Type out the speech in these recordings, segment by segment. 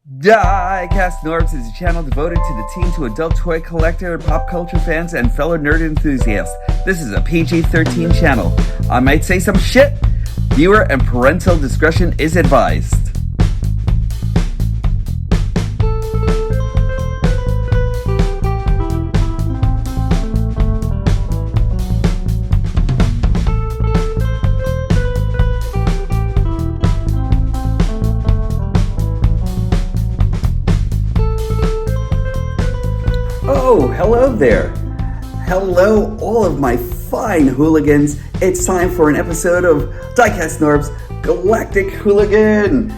Diecast Norbs is a channel devoted to the teen to adult toy collector, pop culture fans, and fellow nerd enthusiasts. This is a PG-13 channel. I might say some shit. Viewer and parental discretion is advised. Oh, hello there. Hello, all of my fine hooligans. It's time for an episode of Diecast Norbs Galactic Hooligan.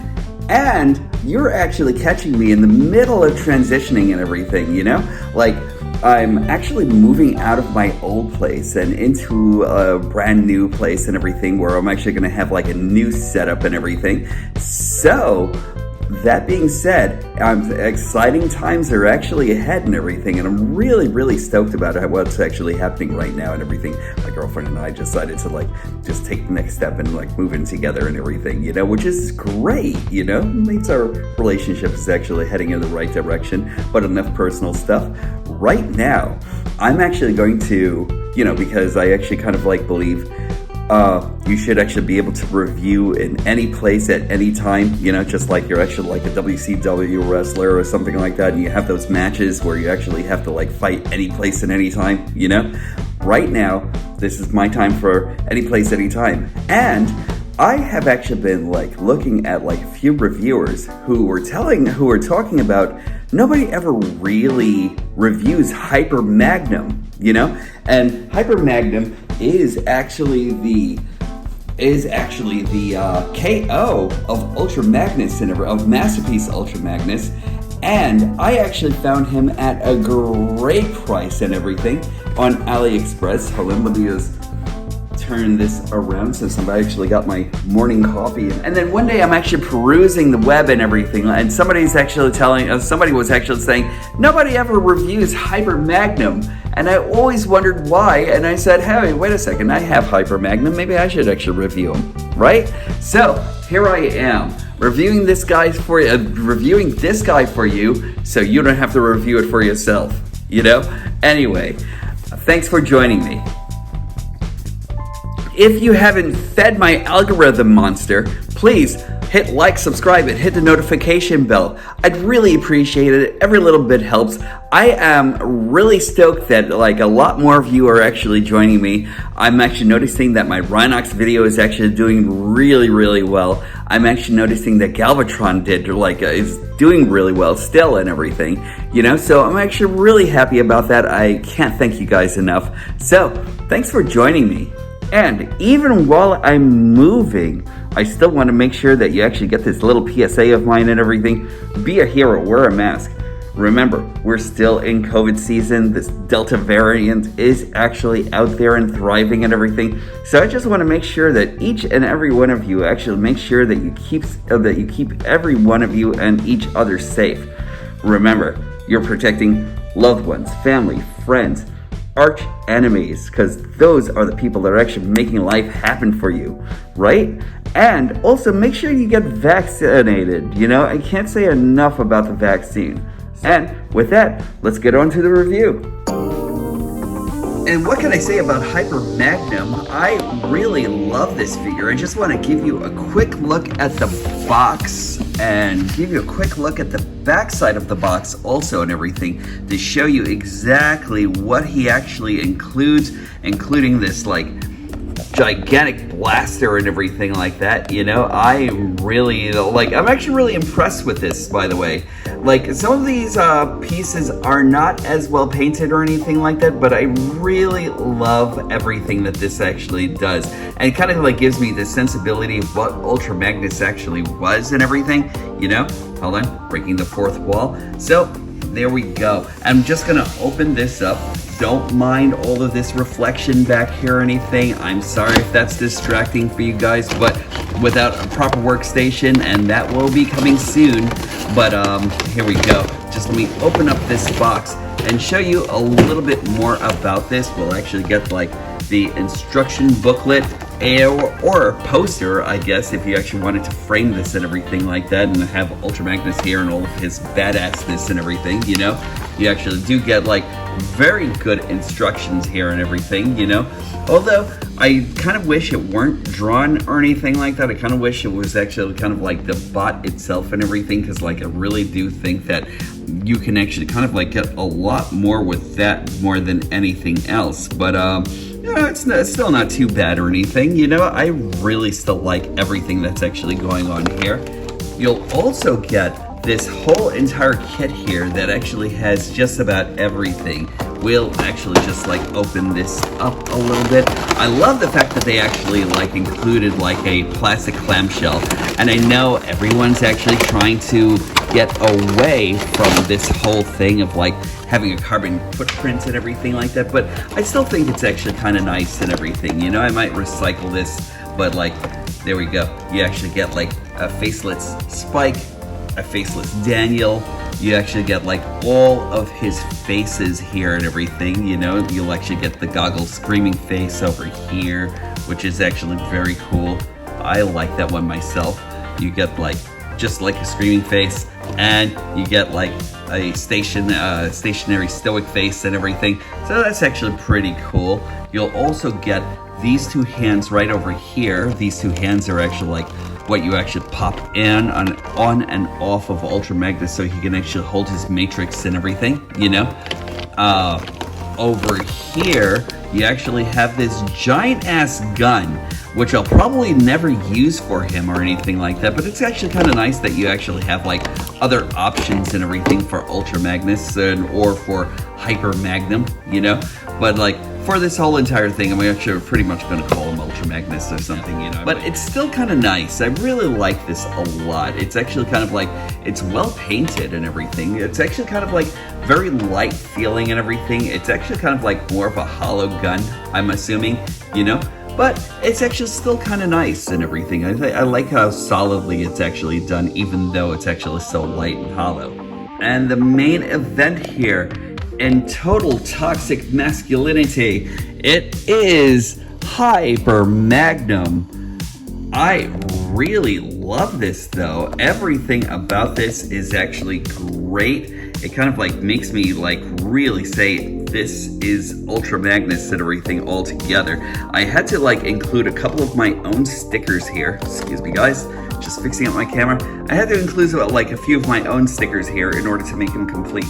And you're actually catching me in the middle of transitioning and everything, you know? Like, I'm actually moving out of my old place and into a brand new place and everything where I'm actually going to have like a new setup and everything. So, that being said, exciting times are actually ahead and everything, and I'm really stoked about what's actually happening right now and everything. My girlfriend and I decided to just take the next step and move in together and everything, you know, which is great, you know, makes our relationship is actually heading in the right direction. But enough personal stuff. Right now, I'm actually going to, you know, because I actually kind of believe you should actually be able to review in any place at any time, you know, just like you're actually like a WCW wrestler or something like that, and you have those matches where you actually have to fight any place and any time, you know? Right now, this is my time for any place, any time. And I have actually been looking at few reviewers who were talking about nobody ever really reviews Hyper Magnum, you know? And Hyper Magnum is actually the KO of Ultra Magnus of Masterpiece Ultra Magnus, and I actually found him at a great price and everything on AliExpress. Hold on, let me just turn this around since I've actually got my morning coffee. And then one day I'm actually perusing the web and everything, and somebody was actually saying nobody ever reviews Hyper Magnum. And I always wondered why, and I said, hey, wait a second, I have Hyper Magnum, maybe I should actually review him, right? So, here I am, reviewing this guy for you, so you don't have to review it for yourself, you know? Anyway, thanks for joining me. If you haven't fed my algorithm monster, please hit like, subscribe, and hit the notification bell. I'd really appreciate it. Every little bit helps. I am really stoked that a lot more of you are actually joining me. I'm actually noticing that my Rhinox video is actually doing really well. I'm actually noticing that Galvatron is doing really well still and everything, you know, so I'm actually really happy about that. I can't thank you guys enough. So, thanks for joining me. And even while I'm moving, I still want to make sure that you actually get this little PSA of mine and everything. Be a hero, wear a mask. Remember, we're still in COVID season. This Delta variant is actually out there and thriving and everything. So I just want to make sure that each and every one of you actually make sure that you keep every one of you and each other safe. Remember, you're protecting loved ones, family, friends, arch enemies, because those are the people that are actually making life happen for you, right? And also make sure you get vaccinated. You know, I can't say enough about the vaccine. And with that, let's get on to the review. And what can I say about Hyper Magnum? I really love this figure. I just want to give you a quick look at the box and give you a quick look at the backside of the box also and everything to show you exactly what he actually includes, including this gigantic blaster and everything like that, you know. I'm actually really impressed with this, by the way. Some of these pieces are not as well painted or anything like that, but I really love everything that this actually does, and it kind of gives me the sensibility of what Ultra Magnus actually was and everything, you know. Hold on, breaking the fourth wall. So there we go. I'm just gonna open this up. Don't mind all of this reflection back here or anything. I'm sorry if that's distracting for you guys, but without a proper workstation, and that will be coming soon. But here we go. Just let me open up this box and show you a little bit more about this. We'll actually get the instruction booklet or a poster, I guess, if you actually wanted to frame this and everything like that, and have Ultra Magnus here and all of his badassness and everything, you know. You actually do get like very good instructions here and everything, you know. Although I kind of wish it weren't drawn or anything like that. I kind of wish it was actually kind of like the bot itself and everything, because like I really do think that you can actually kind of like get a lot more with that more than anything else. But you know, it's still not too bad or anything, you know. I really still like everything that's actually going on here. You'll also get this whole entire kit here that actually has just about everything. We'll actually just like open this up a little bit. I love the fact that they actually like included like a plastic clamshell, and I know everyone's actually trying to get away from this whole thing of like having a carbon footprint and everything like that, but I still think it's actually kind of nice and everything, you know. I might recycle this, but like, there we go. You actually get like a faceless Spike, a faceless Daniel. You actually get like all of his faces here and everything, you know. You'll actually get the goggle screaming face over here, which is actually very cool. I like that one myself. You get like just like a screaming face, and you get like a stationary stoic face and everything. So that's actually pretty cool. You'll also get these two hands right over here. These two hands are actually like what you actually pop in on and off of Ultra Magnus, so he can actually hold his matrix and everything, you know. Over here, you actually have this giant ass gun, which I'll probably never use for him or anything like that, but it's actually kind of nice that you actually have like other options and everything for Ultra Magnus or for Hyper Magnum, you know. But like for this whole entire thing, I'm actually pretty much going to call him Ultra Magnus or something, you know. But it's still kind of nice. I really like this a lot. It's actually kind of like, it's well painted and everything. It's actually kind of like very light feeling and everything. It's actually kind of like more of a hollow gun, I'm assuming, you know. But it's actually still kind of nice and everything. I like how solidly it's actually done, even though it's actually so light and hollow. And the main event here, in total toxic masculinity, it is Hyper Magnum. I really love this though. Everything about this is actually great. It kind of like makes me like really say this is Ultra Magnus and everything all together. I had to like include a couple of my own stickers here. Excuse me guys, just fixing up my camera. I had to include like a few of my own stickers here in order to make them complete.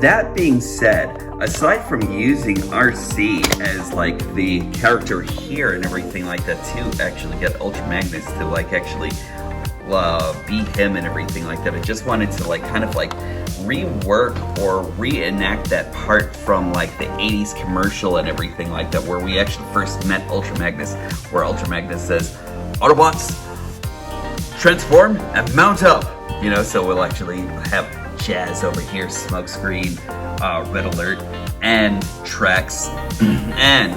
That being said, aside from using RC as like the character here and everything like that to actually get Ultra Magnus to like actually beat him and everything like that, I just wanted to like kind of like rework or reenact that part from like the 80s commercial and everything like that, where we actually first met Ultra Magnus, where Ultra Magnus says, Autobots, transform and mount up, you know. So we'll actually have Jazz over here, Smokescreen, Red Alert, and Trex. And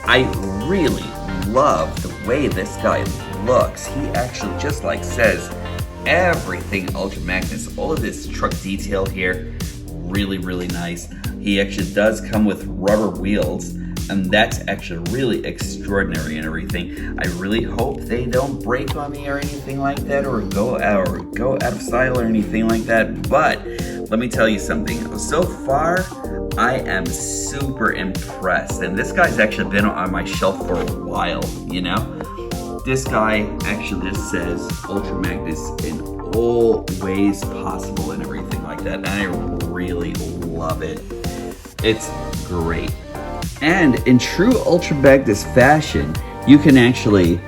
I really love the way this guy looks. He actually just like says everything Ultra Magnus. All of this truck detail here, really, really nice. He actually does come with rubber wheels, and that's actually really extraordinary and everything. I really hope they don't break on me or anything like that, or go out of style or anything like that. But let me tell you something. So far, I am super impressed, and this guy's actually been on my shelf for a while, you know. This guy actually just says Ultra Magnus in all ways possible and everything like that, and I really love it. It's great. And in true Ultra Magnus fashion, you can actually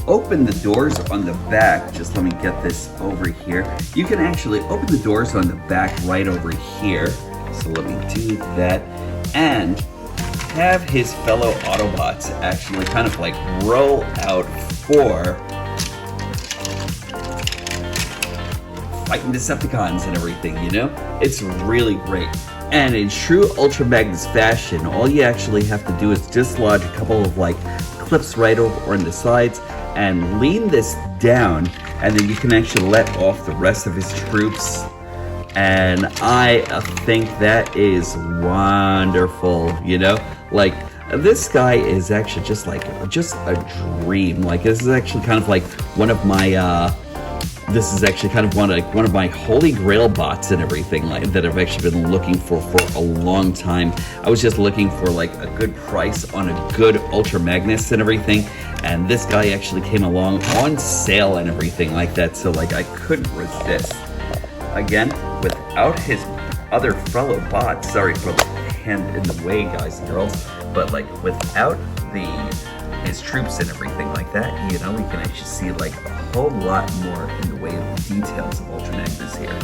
open the doors on the back. Just let me get this over here. You can actually open the doors on the back right over here. So let me do that. And have his fellow Autobots actually kind of like roll out for fighting Decepticons and everything, you know? It's really great. And in true Ultra Magnus fashion, all you actually have to do is dislodge a couple of like clips right over on the sides and lean this down, and then you can actually let off the rest of his troops. And I think that is wonderful, you know? Like, This guy is actually just a dream. Like, this is actually kind of like one of my this is actually kind of one of my holy grail bots and everything like that I've actually been looking for a long time. I was just looking for like a good price on a good Ultra Magnus and everything, and this guy actually came along on sale and everything like that, so like I couldn't resist. Again, without his other fellow bot, sorry for the hand in the way, guys and girls, but like without his troops and everything like that, you know, we can actually see like a whole lot more in the way of the details of Ultra Magnus here.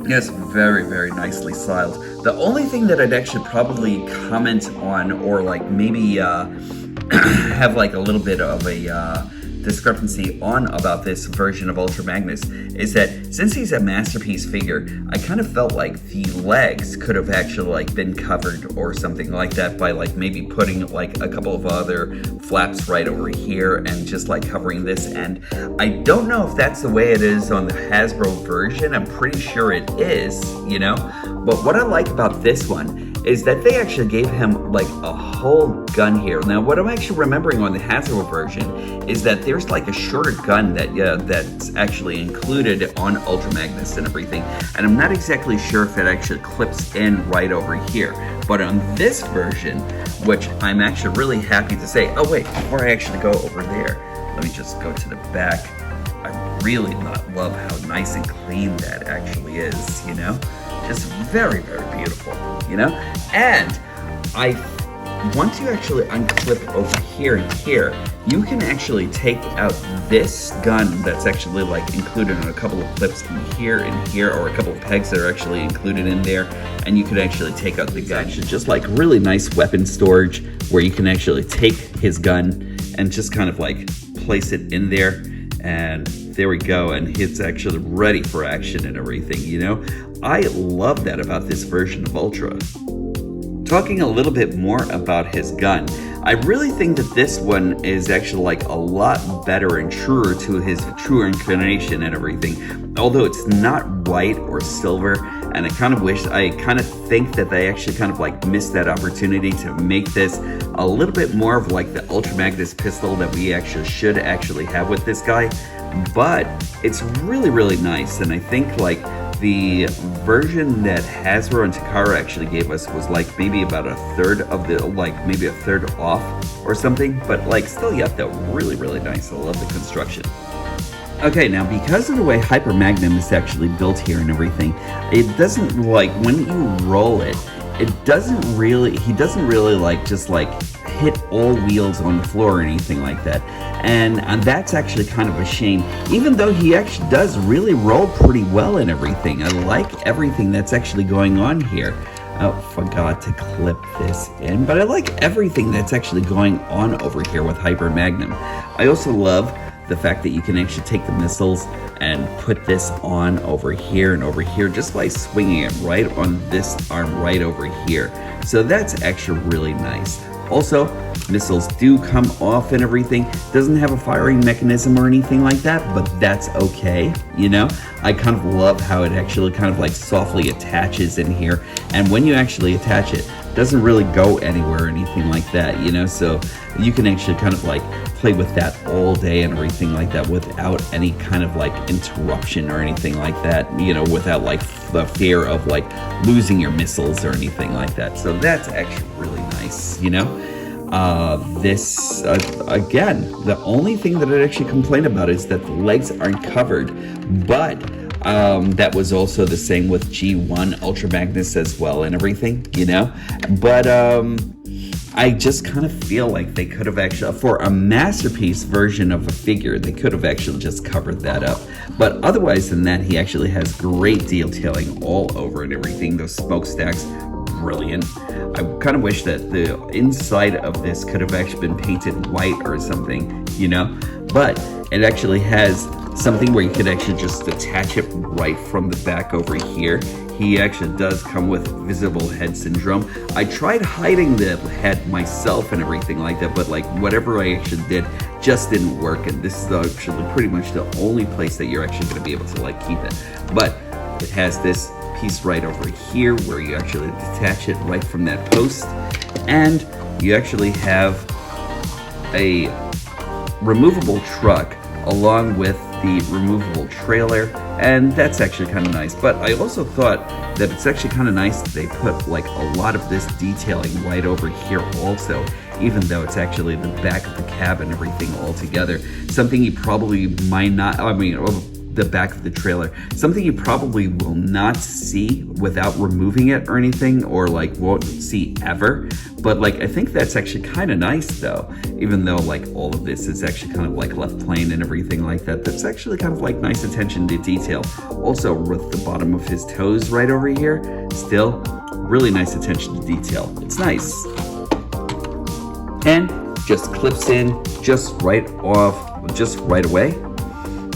Yes, very, very nicely styled. The only thing that I'd actually probably comment on, or like maybe have like a little bit of a discrepancy on about this version of Ultra Magnus, is that since he's a Masterpiece figure, I kind of felt like the legs could have actually like been covered or something like that by like maybe putting like a couple of other flaps right over here and just like covering this end. I don't know if that's the way it is on the Hasbro version. I'm pretty sure it is, you know, but what I like about this one is that they actually gave him like a whole gun here. Now, what I'm actually remembering on the Hasbro version is that there's like a shorter gun that's actually included on Ultra Magnus and everything, and I'm not exactly sure if it actually clips in right over here. But on this version, which I'm actually really happy to say, oh wait, before I actually go over there, let me just go to the back. I really love how nice and clean that actually is, you know? Just very, very beautiful, you know? And I want to actually unclip over here and here. You can actually take out this gun that's actually like included in a couple of clips in here and here, or a couple of pegs that are actually included in there, and you could actually take out the gun. It's just like really nice weapon storage where you can actually take his gun and just kind of like place it in there, and there we go, and it's actually ready for action and everything, you know? I love that about this version of Ultra. Talking a little bit more about his gun, I really think that this one is actually like a lot better and truer to his true incarnation and everything. Although it's not white or silver, and I kind of think that they actually kind of like missed that opportunity to make this a little bit more of like the Ultra Magnus pistol that we actually should actually have with this guy. But it's really, really nice, and I think like the version that Hasbro and Takara actually gave us was like maybe about a third of the, like maybe a third off or something, but like still yet though, really, really nice. I love the construction. Okay, now because of the way Hyper Magnum is actually built here and everything, it doesn't like, when you roll it, he doesn't really like just like hit all wheels on the floor or anything like that, and that's actually kind of a shame, even though he actually does really roll pretty well and everything. I like everything that's actually going on here. Oh, forgot to clip this in, but I like everything that's actually going on over here with Hyper Magnum. I also love the fact that you can actually take the missiles and put this on over here and over here just by swinging it right on this arm right over here. So that's actually really nice. Also, missiles do come off and everything. Doesn't have a firing mechanism or anything like that, but that's okay, you know? I kind of love how it actually kind of like softly attaches in here, and when you actually attach it, doesn't really go anywhere or anything like that, you know? So you can actually kind of like play with that all day and everything like that without any kind of like interruption or anything like that, you know, without like the fear of like losing your missiles or anything like that. So that's actually really nice, you know? This again, the only thing that I'd actually complain about is that the legs aren't covered, but that was also the same with G1 Ultra Magnus as well and everything, you know? But I just kind of feel like they could have actually, for a Masterpiece version of a figure, they could have actually just covered that up. But otherwise than that, he actually has great detailing all over and everything. Those smokestacks, brilliant. I kind of wish that the inside of this could have actually been painted white or something, you know? But it actually has something where you could actually just attach it right from the back over here. He actually does come with visible head syndrome. I tried hiding the head myself and everything like that, but like whatever I actually did just didn't work, and this is actually pretty much the only place that you're actually going to be able to like keep it. But it has this piece right over here where you actually detach it right from that post, and you actually have a removable truck along with the removable trailer, and that's actually kind of nice. But I also thought that it's actually kind of nice that they put like a lot of this detailing right over here also, even though it's actually the back of the cab and everything all together. Something you probably might not, the back of the trailer, something you probably will not see without removing it or anything, or like won't see ever. But like, I think that's actually kind of nice though, even though like all of this is actually kind of like left plain and everything like that. That's actually kind of like nice attention to detail. Also with the bottom of his toes right over here, still really nice attention to detail. It's nice. And just clips in just right off, just right away.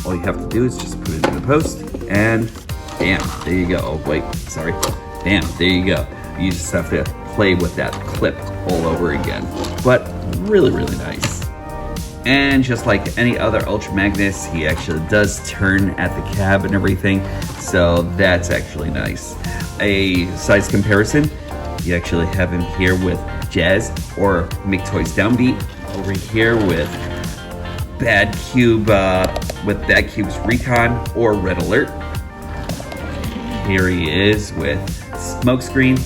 All you have to do is just put it in the post, and bam, there you go. Oh wait, sorry. Bam, there you go. You just have to play with that clip all over again. But really, really nice. And just like any other Ultra Magnus, he actually does turn at the cab and everything, so that's actually nice. A size comparison, you actually have him here with Jazz or Make Toys Downbeat, over here with Bad Cube's Recon or Red Alert. Here he is with Smokescreen,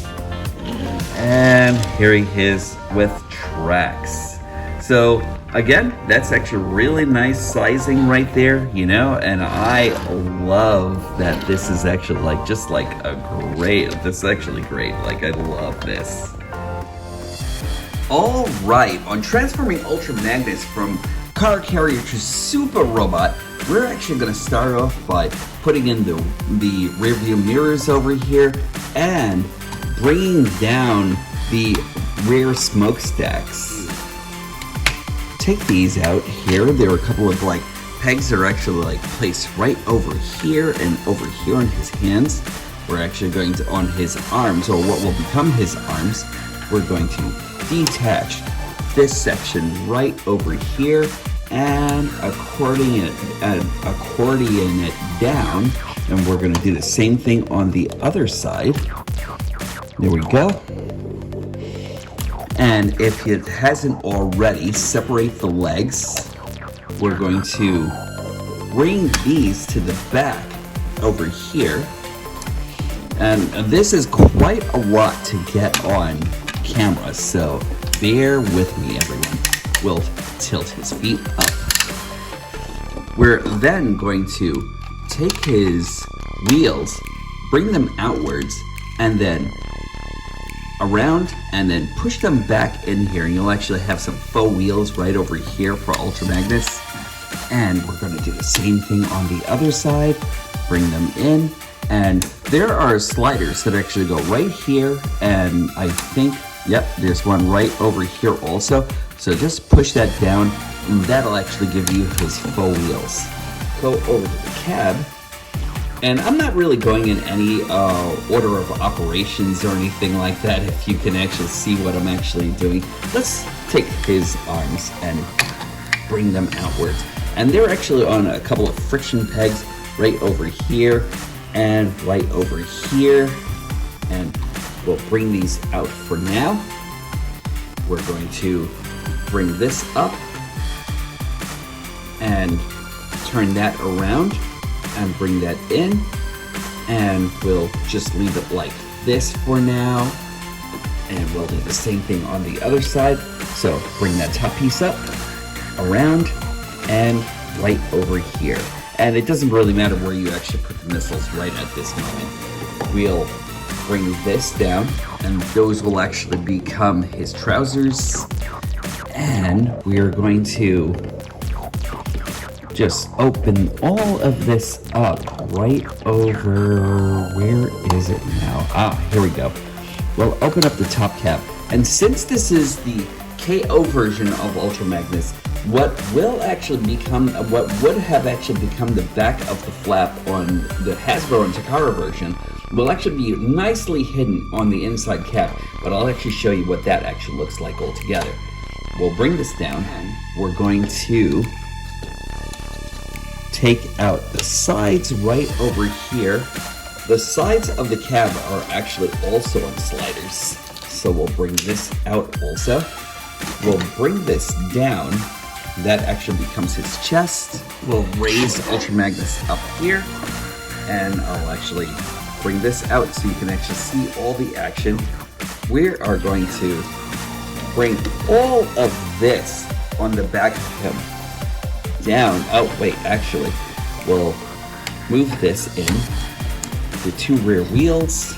and here he is with Trax. So again, that's actually really nice sizing right there, you know, and I love that this is actually like just like a great, this is actually great. Like, I love this. All right, on transforming Ultra Magnus from car carrier to super robot, we're actually going to start off by putting in the rear view mirrors over here and bringing down the rear smokestacks. Take these out here. There are a couple of like pegs that are actually like placed right over here and over here on his hands. We're actually going to, on his arms, or what will become his arms, we're going to detach this section right over here and accordion it down, and we're going to do the same thing on the other side. There we go. And if it hasn't already, separate the legs. We're going to bring these to the back over here, and this is quite a lot to get on camera, so bear with me, everyone. We'll tilt his feet up. We're then going to take his wheels, bring them outwards, and then around, and then push them back in here, and you'll actually have some faux wheels right over here for Ultra Magnus. And we're going to do the same thing on the other side. Bring them in, and there are sliders that actually go right here, and I think, yep, there's one right over here also. So just push that down, and that'll actually give you his faux wheels. Go over to the cab, and I'm not really going in any order of operations or anything like that, if you can actually see what I'm actually doing. Let's take his arms and bring them outwards. And they're actually on a couple of friction pegs right over here and right over here. And we'll bring these out for now. We're going to bring this up and turn that around and bring that in, and we'll just leave it like this for now, and we'll do the same thing on the other side. So bring that top piece up, around, and right over here. And it doesn't really matter where you actually put the missiles right at this moment. We'll bring this down, and those will actually become his trousers. And we are going to just open all of this up right over, where is it now? Ah, here we go. We'll open up the top cap. And since this is the KO version of Ultra Magnus, what will actually become, what would have actually become the back of the flap on the Hasbro and Takara version will actually be nicely hidden on the inside cap, but I'll actually show you what that actually looks like altogether. We'll bring this down, and we're going to take out the sides right over here the sides of the cab are actually also on sliders. So we'll bring this out also. We'll bring this down. That actually becomes his chest. We'll raise Ultra Magnus up here. And I'll actually bring this out so you can actually see all the action. We are going to bring all of this on the back of him down. Oh, wait, actually, we'll move this in. The two rear wheels.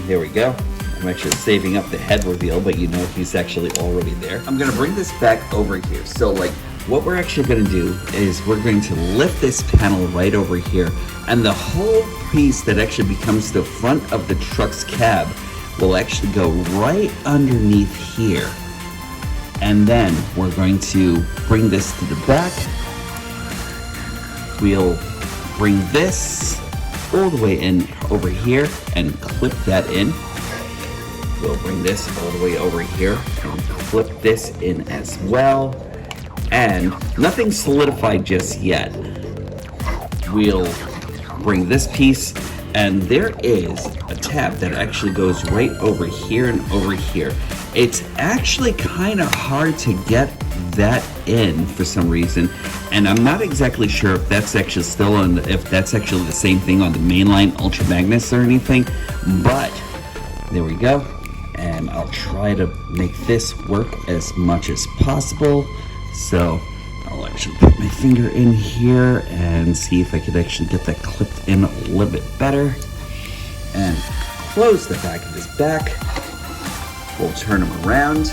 There we go. I'm actually saving up the head reveal, but you know he's actually already there. I'm gonna bring this back over here. So like, what we're actually gonna do is we're going to lift this panel right over here, and the whole piece that actually becomes the front of the truck's cab will actually go right underneath here. And then we're going to bring this to the back. We'll bring this all the way in over here and clip that in. We'll bring this all the way over here and clip this in as well. And nothing solidified just yet. We'll bring this piece, and there is a tab that actually goes right over here and over here. It's actually kind of hard to get that in for some reason, and I'm not exactly sure if that's actually still on, if that's actually the same thing on the mainline Ultra Magnus or anything, but there we go. And I'll try to make this work as much as possible. So I'll actually put my finger in here and see if I could actually get that clipped in a little bit better. And close the back of his back. We'll turn him around.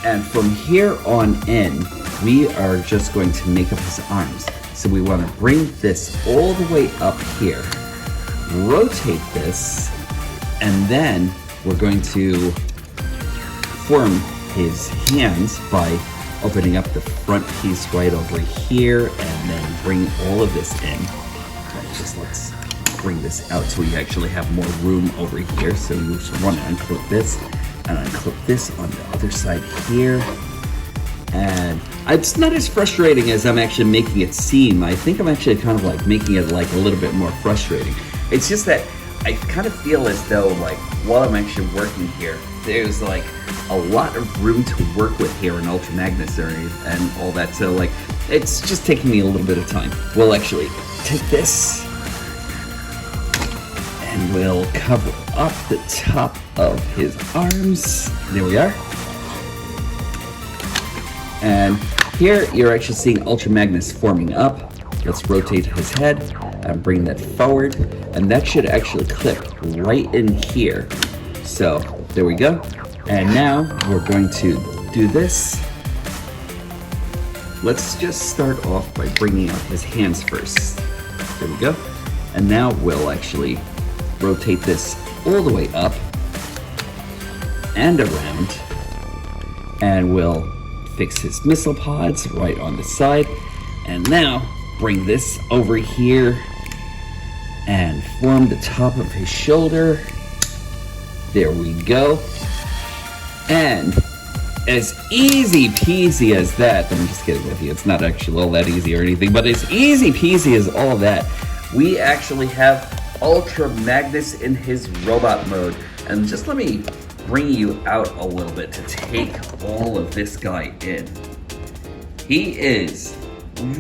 And from here on in, we are just going to make up his arms. So we want to bring this all the way up here, rotate this, and then we're going to form his hands by opening up the front piece right over here and then bring all of this in. Just let's bring this out so we actually have more room over here. So you just want to unclip this and unclip this on the other side here. And it's not as frustrating as I'm actually making it seem. I think I'm actually kind of like making it like a little bit more frustrating. It's just that I kind of feel as though like while I'm actually working here, there's like a lot of room to work with here in Ultra Magnus and all that. So like, it's just taking me a little bit of time. We'll actually take this and we'll cover up the top of his arms. There we are. And here you're actually seeing Ultra Magnus forming up. Let's rotate his head and bring that forward. And that should actually clip right in here. So there we go. And now we're going to do this. Let's just start off by bringing out his hands first. There we go. And now we'll actually rotate this all the way up and around. And we'll fix his missile pods right on the side. And now bring this over here and form the top of his shoulder. There we go. And as easy peasy as that, I'm just kidding with you, it's not actually all that easy or anything, but as easy peasy as all that, we actually have Ultra Magnus in his robot mode. And just let me bring you out a little bit to take all of this guy in. He is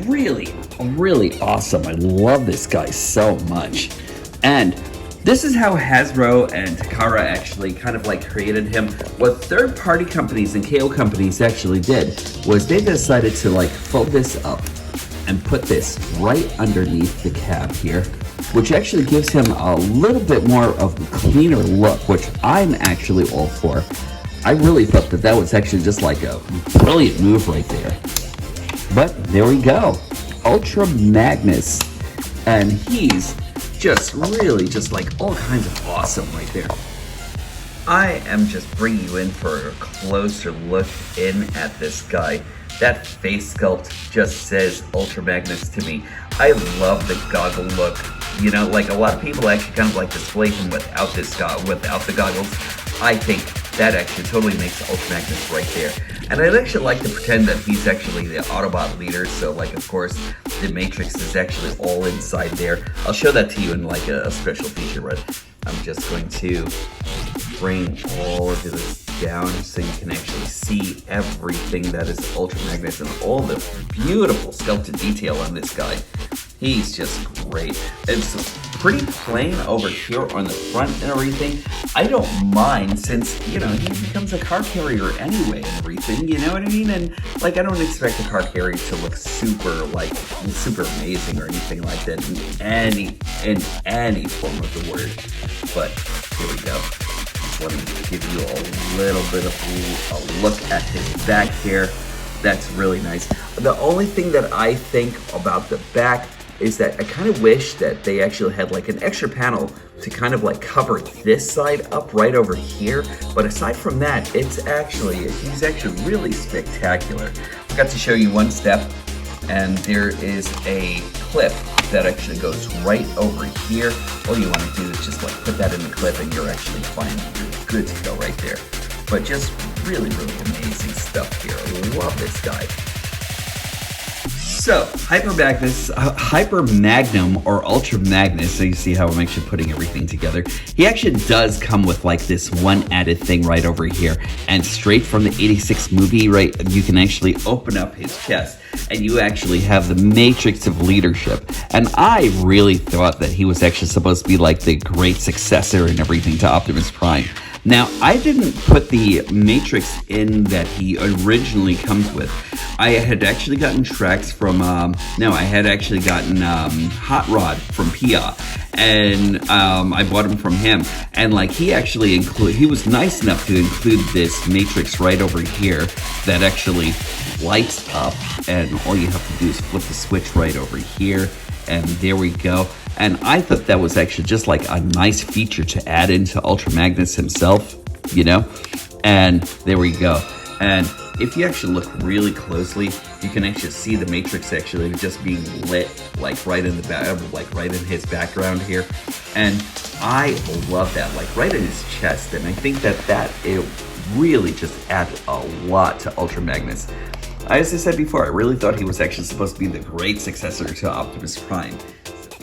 really, really awesome. I love this guy so much. And this is how Hasbro and Takara actually kind of like created him. What third-party companies and KO companies actually did was they decided to like fold this up and put this right underneath the cab here, which actually gives him a little bit more of a cleaner look, which I'm actually all for. I really thought that that was actually just like a brilliant move right there. But there we go, Ultra Magnus, and he's just really just like all kinds of awesome right there. I am just bringing you in for a closer look in at this guy. That face sculpt just says Ultra Magnus to me. I love the goggle look. You know, like a lot of people actually kind of like display him without this without the goggles. I think that actually totally makes Ultra Magnus right there. And I'd actually like to pretend that he's actually the Autobot leader, so like of course the Matrix is actually all inside there. I'll show that to you in like a special feature, but I'm just going to bring all of this down so you can actually see everything that is Ultra Magnus and all the beautiful sculpted detail on this guy. He's just great. It's pretty plain over here on the front and everything. I don't mind since, you know, he becomes a car carrier anyway and everything, you know what I mean? And like, I don't expect a car carrier to look super amazing or anything like that in any form of the word. But here we go. Let me give you a little bit of a look at his back here. That's really nice. The only thing that I think about the back is that I kind of wish that they actually had like an extra panel to kind of like cover this side up right over here. But aside from that, he's actually really spectacular. I forgot to show you one step, and there is a clip that actually goes right over here. All you want to do is just like put that in the clip and you're actually fine. You're good to go right there. But just really amazing stuff here. I love this guy. So, Hyper Magnum or Ultra Magnus, so you see how I'm actually putting everything together. He actually does come with like this one added thing right over here. And straight from the 86 movie, right, you can actually open up his chest and you actually have the Matrix of Leadership. And I really thought that he was actually supposed to be like the great successor and everything to Optimus Prime. Now, I didn't put the Matrix in that he originally comes with. I had actually gotten tracks from, I had actually gotten Hot Rod from Pia, and I bought them from him. And like he was nice enough to include this Matrix right over here that actually lights up, and all you have to do is flip the switch right over here, and there we go. And I thought that was actually just like a nice feature to add into Ultra Magnus himself, you know? And there we go. And if you actually look really closely, you can actually see the Matrix actually just being lit like right in the back, like right in his background here. And I love that, like right in his chest. And I think that it really just added a lot to Ultra Magnus. As I said before, I really thought he was actually supposed to be the great successor to Optimus Prime.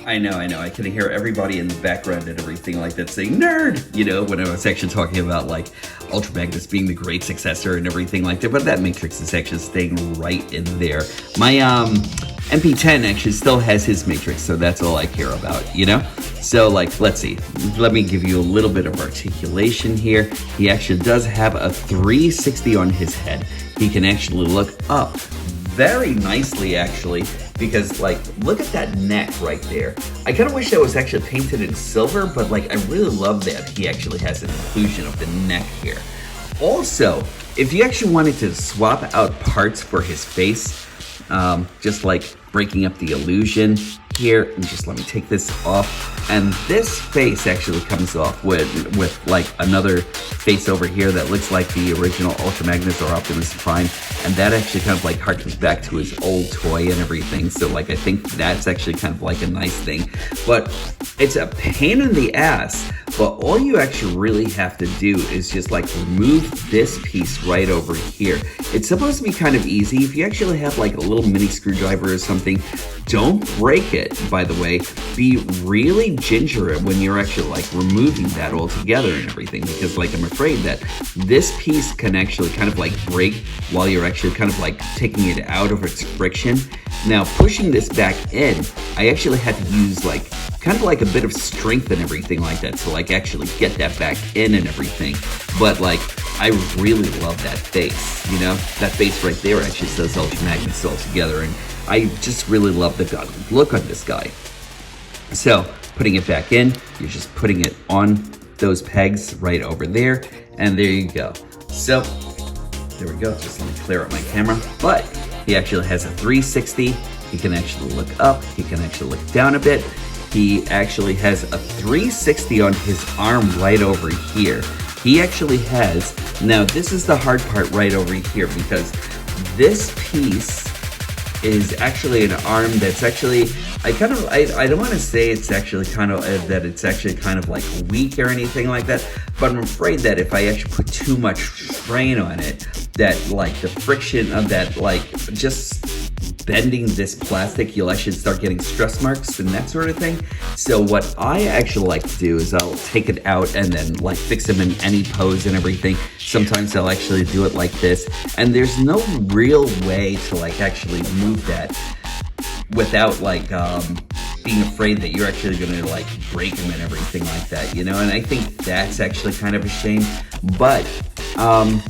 I know. I can hear everybody in the background and everything like that saying, nerd, you know, when I was actually talking about like Ultra Magnus being the great successor and everything like that. But that Matrix is actually staying right in there. My MP10 actually still has his Matrix, so that's all I care about, you know? So like, let's see. Let me give you a little bit of articulation here. He actually does have a 360 on his head. He can actually look up very nicely, actually, because like, look at that neck right there. I kind of wish that was actually painted in silver, but like, I really love that he actually has an inclusion of the neck here. Also, if you actually wanted to swap out parts for his face, just like breaking up the illusion here, and just let me take this off, and this face actually comes off with like another face over here that looks like the original Ultra Magnus or Optimus Prime, and that actually kind of like harkens back to his old toy and everything. So like, I think that's actually kind of like a nice thing, but it's a pain in the ass. But all you actually really have to do is just like remove this piece right over here. It's supposed to be kind of easy. If you actually have like a little mini screwdriver or something, don't break it, by the way. Be really ginger when you're actually like removing that all together and everything, because like I'm afraid that this piece can actually kind of like break while you're actually kind of like taking it out of its friction. Now pushing this back in, I actually had to use like kind of like a bit of strength and everything like that to like actually get that back in and everything. But like, I really love that face, you know? That face right there actually says Ultra Magnus all together, and I just really love the look on this guy. So, putting it back in, you're just putting it on those pegs right over there, and there you go. So, there we go. Just let me clear up my camera. But he actually has a 360. He can actually look up. He can actually look down a bit. He actually has a 360 on his arm right over here. He actually has, now this is the hard part right over here, because this piece is actually an arm that's actually, I don't want to say it's actually kind of, that it's actually kind of like weak or anything like that, but I'm afraid that if I actually put too much strain on it, that like the friction of that, like just bending this plastic, you'll actually start getting stress marks and that sort of thing. So what I actually like to do is I'll take it out and then like fix them in any pose and everything. Sometimes I'll actually do it like this, and there's no real way to like actually move that without like being afraid that you're actually gonna like break them and everything like that, you know. And I think that's actually kind of a shame, but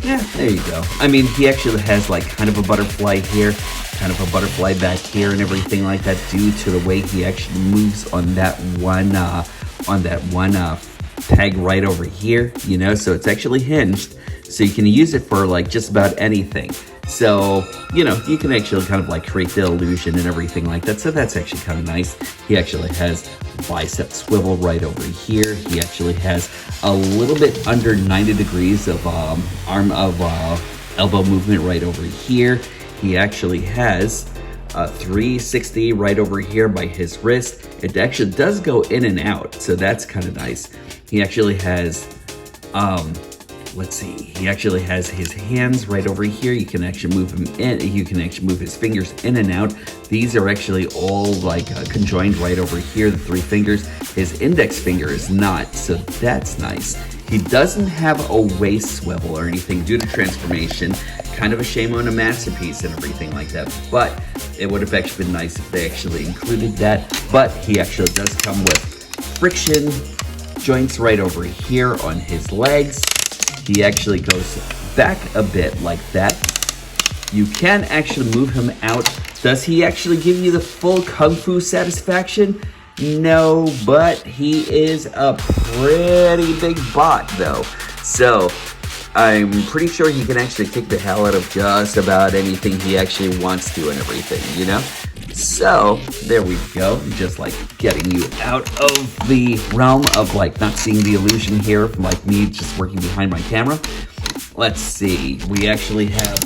yeah, there you go. I mean, he actually has like kind of a butterfly here, kind of a butterfly back here and everything like that, due to the way he actually moves on that one peg right over here, you know. So it's actually hinged, so you can use it for like just about anything. So, you know, you can actually kind of like create the illusion and everything like that. So that's actually kind of nice. He actually has bicep swivel right over here. He actually has a little bit under 90 degrees of elbow movement right over here. He actually has 360 right over here by his wrist. It actually does go in and out, so that's kind of nice. He actually has let's see, he actually has his hands right over here. You can actually move him in, you can actually move his fingers in and out. These are actually all like conjoined right over here, the 3 fingers. His index finger is not, so that's nice. He doesn't have a waist swivel or anything due to transformation. Kind of a shame on a Masterpiece and everything like that, but it would have actually been nice if they actually included that. But he actually does come with friction joints right over here on his legs. He actually goes back a bit like that. You can actually move him out. Does he actually give you the full Kung Fu satisfaction? No, but he is a pretty big bot though. So I'm pretty sure he can actually kick the hell out of just about anything he actually wants to and everything, you know? So there we go, just like getting you out of the realm of like not seeing the illusion here from like me just working behind my camera. Let's see, we actually have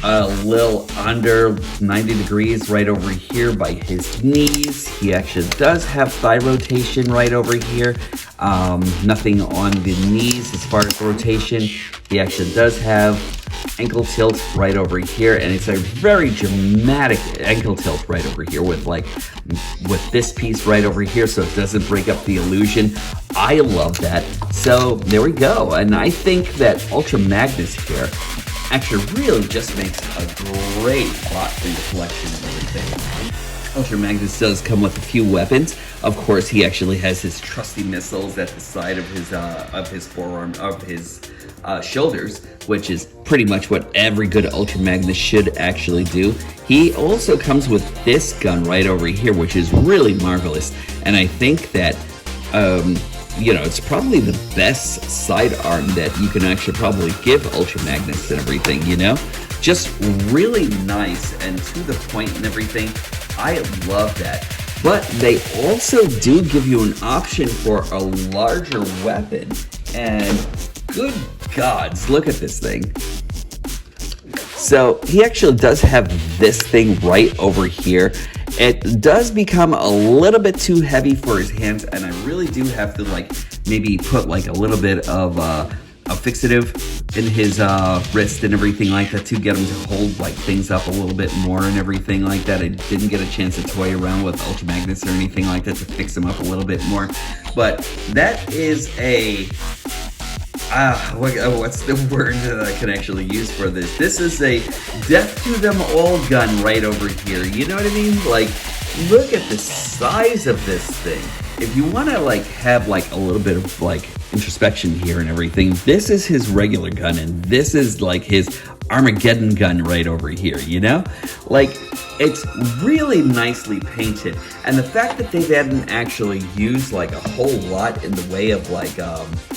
a little under 90 degrees right over here by his knees. He actually does have thigh rotation right over here. Nothing on the knees as far as rotation. He actually does have ankle tilt right over here, and it's a very dramatic ankle tilt right over here with this piece right over here, so it doesn't break up the illusion. I love that. So there we go, and I think that Ultra Magnus here actually really just makes a great bot for your collection and everything. Ultra Magnus does come with a few weapons. Of course, he actually has his trusty missiles at the side of his forearm, of his shoulders, which is pretty much what every good Ultra Magnus should actually do. He also comes with this gun right over here, which is really marvelous, and I think that you know, it's probably the best sidearm that you can actually probably give Ultra Magnus and everything, you know? Just really nice and to the point and everything. I love that. But they also do give you an option for a larger weapon, and good gods, look at this thing. So he actually does have this thing right over here. It does become a little bit too heavy for his hands, and I really do have to like maybe put like a little bit of a fixative in his wrist and everything like that to get him to hold like things up a little bit more and everything like that. I didn't get a chance to toy around with Ultra Magnus or anything like that to fix him up a little bit more, but that is a what's the word that I can actually use for this? This is a death to them all gun right over here. You know what I mean? Like, look at the size of this thing. If you want to like have like a little bit of like introspection here and everything, this is his regular gun, and this is like his Armageddon gun right over here, you know? Like, it's really nicely painted, and the fact that they didn't actually use like a whole lot in the way of like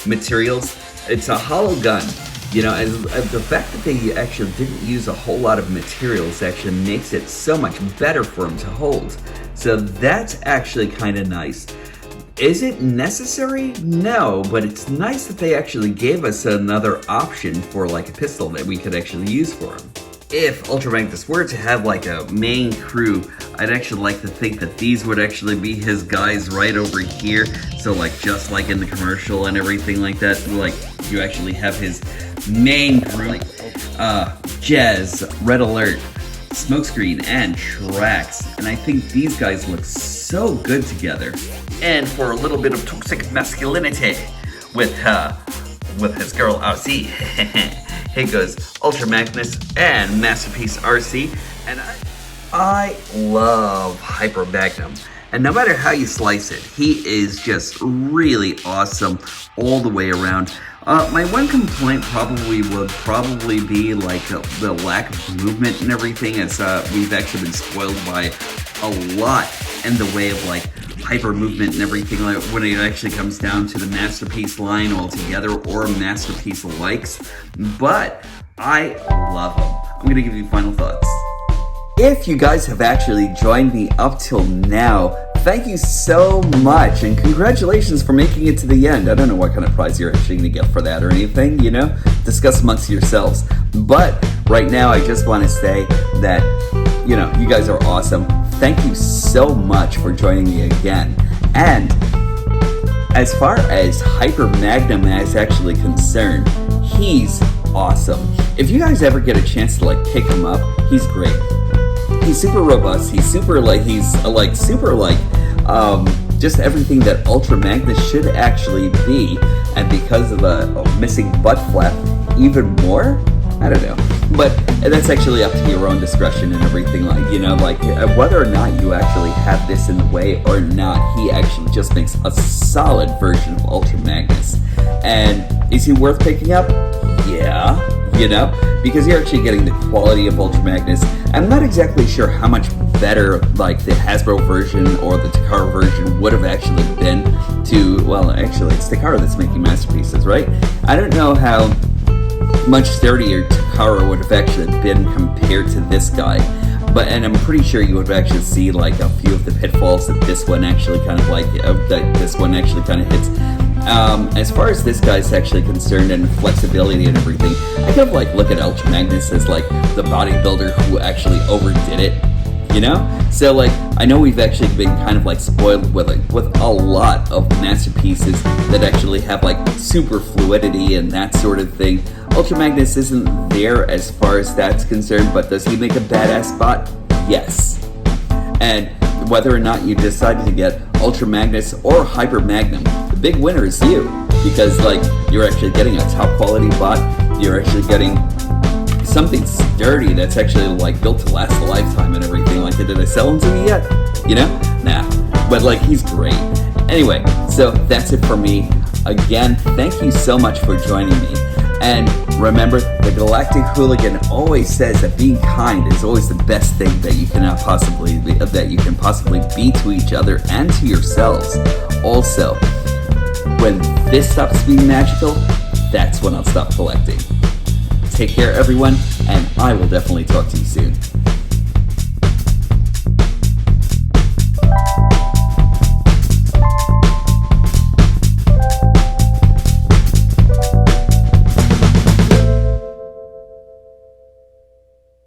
materials, it's a hollow gun, you know, and the fact that they actually didn't use a whole lot of materials actually makes it so much better for him to hold. So that's actually kind of nice. Is it necessary? No, but it's nice that they actually gave us another option for like a pistol that we could actually use for him. if Ultra Magnus were to have like a main crew, I'd actually like to think that these would actually be his guys right over here. So like just like in the commercial and everything like that, like you actually have his main group, Jez, Red Alert, Smokescreen, and Trax. And I think these guys look so good together. And for a little bit of toxic masculinity with his girl RC, here goes Ultra Magnus and Masterpiece RC. And I love Hyper Magnum. And no matter how you slice it, he is just really awesome all the way around. My one complaint would be like the lack of movement and everything, as we've actually been spoiled by a lot in the way of like hyper movement and everything, like when it actually comes down to the Masterpiece line altogether or Masterpiece likes. But I love him. I'm gonna give you final thoughts. If you guys have actually joined me up till now, thank you so much, and congratulations for making it to the end. I don't know what kind of prize you're actually going to get for that or anything, you know? Discuss amongst yourselves. But right now, I just want to say that, you know, you guys are awesome. Thank you so much for joining me again. And as far as Hyper Magnum is actually concerned, he's awesome. If you guys ever get a chance to like pick him up, he's great. He's super robust. He's super just everything that Ultra Magnus should actually be, and because of the missing butt flap, even more. I don't know, but that's actually up to your own discretion and everything. Like, you know, like whether or not you actually have this in the way or not, he actually just makes a solid version of Ultra Magnus. And is he worth picking up? Yeah. You know, because you're actually getting the quality of Ultra Magnus. I'm not exactly sure how much better like the Hasbro version or the Takara version would have actually been to, well, actually it's Takara that's making Masterpieces, right? I don't know how much sturdier Takara would have actually been compared to this guy, and I'm pretty sure you would actually see like a few of the pitfalls that this one actually kind of hits. As far as this guy's actually concerned and flexibility and everything, I kind of like look at Ultra Magnus as like the bodybuilder who actually overdid it, you know? So like, I know we've actually been kind of like spoiled with a lot of masterpieces that actually have like super fluidity and that sort of thing. Ultra Magnus isn't there as far as that's concerned, but does he make a badass bot? Yes. And whether or not you decided to get Ultra Magnus or Hyper Magnum, the big winner is you, because like you're actually getting a top quality bot. You're actually getting something sturdy that's actually like built to last a lifetime and everything. Like, did I sell him to you yet? You know? Nah. But like, he's great. Anyway, so that's it for me. Again, thank you so much for joining me. And remember, the Galactic Hooligan always says that being kind is always the best thing that you can possibly be to each other and to yourselves. Also, when this stops being magical, that's when I'll stop collecting. Take care, everyone, and I will definitely talk to you soon.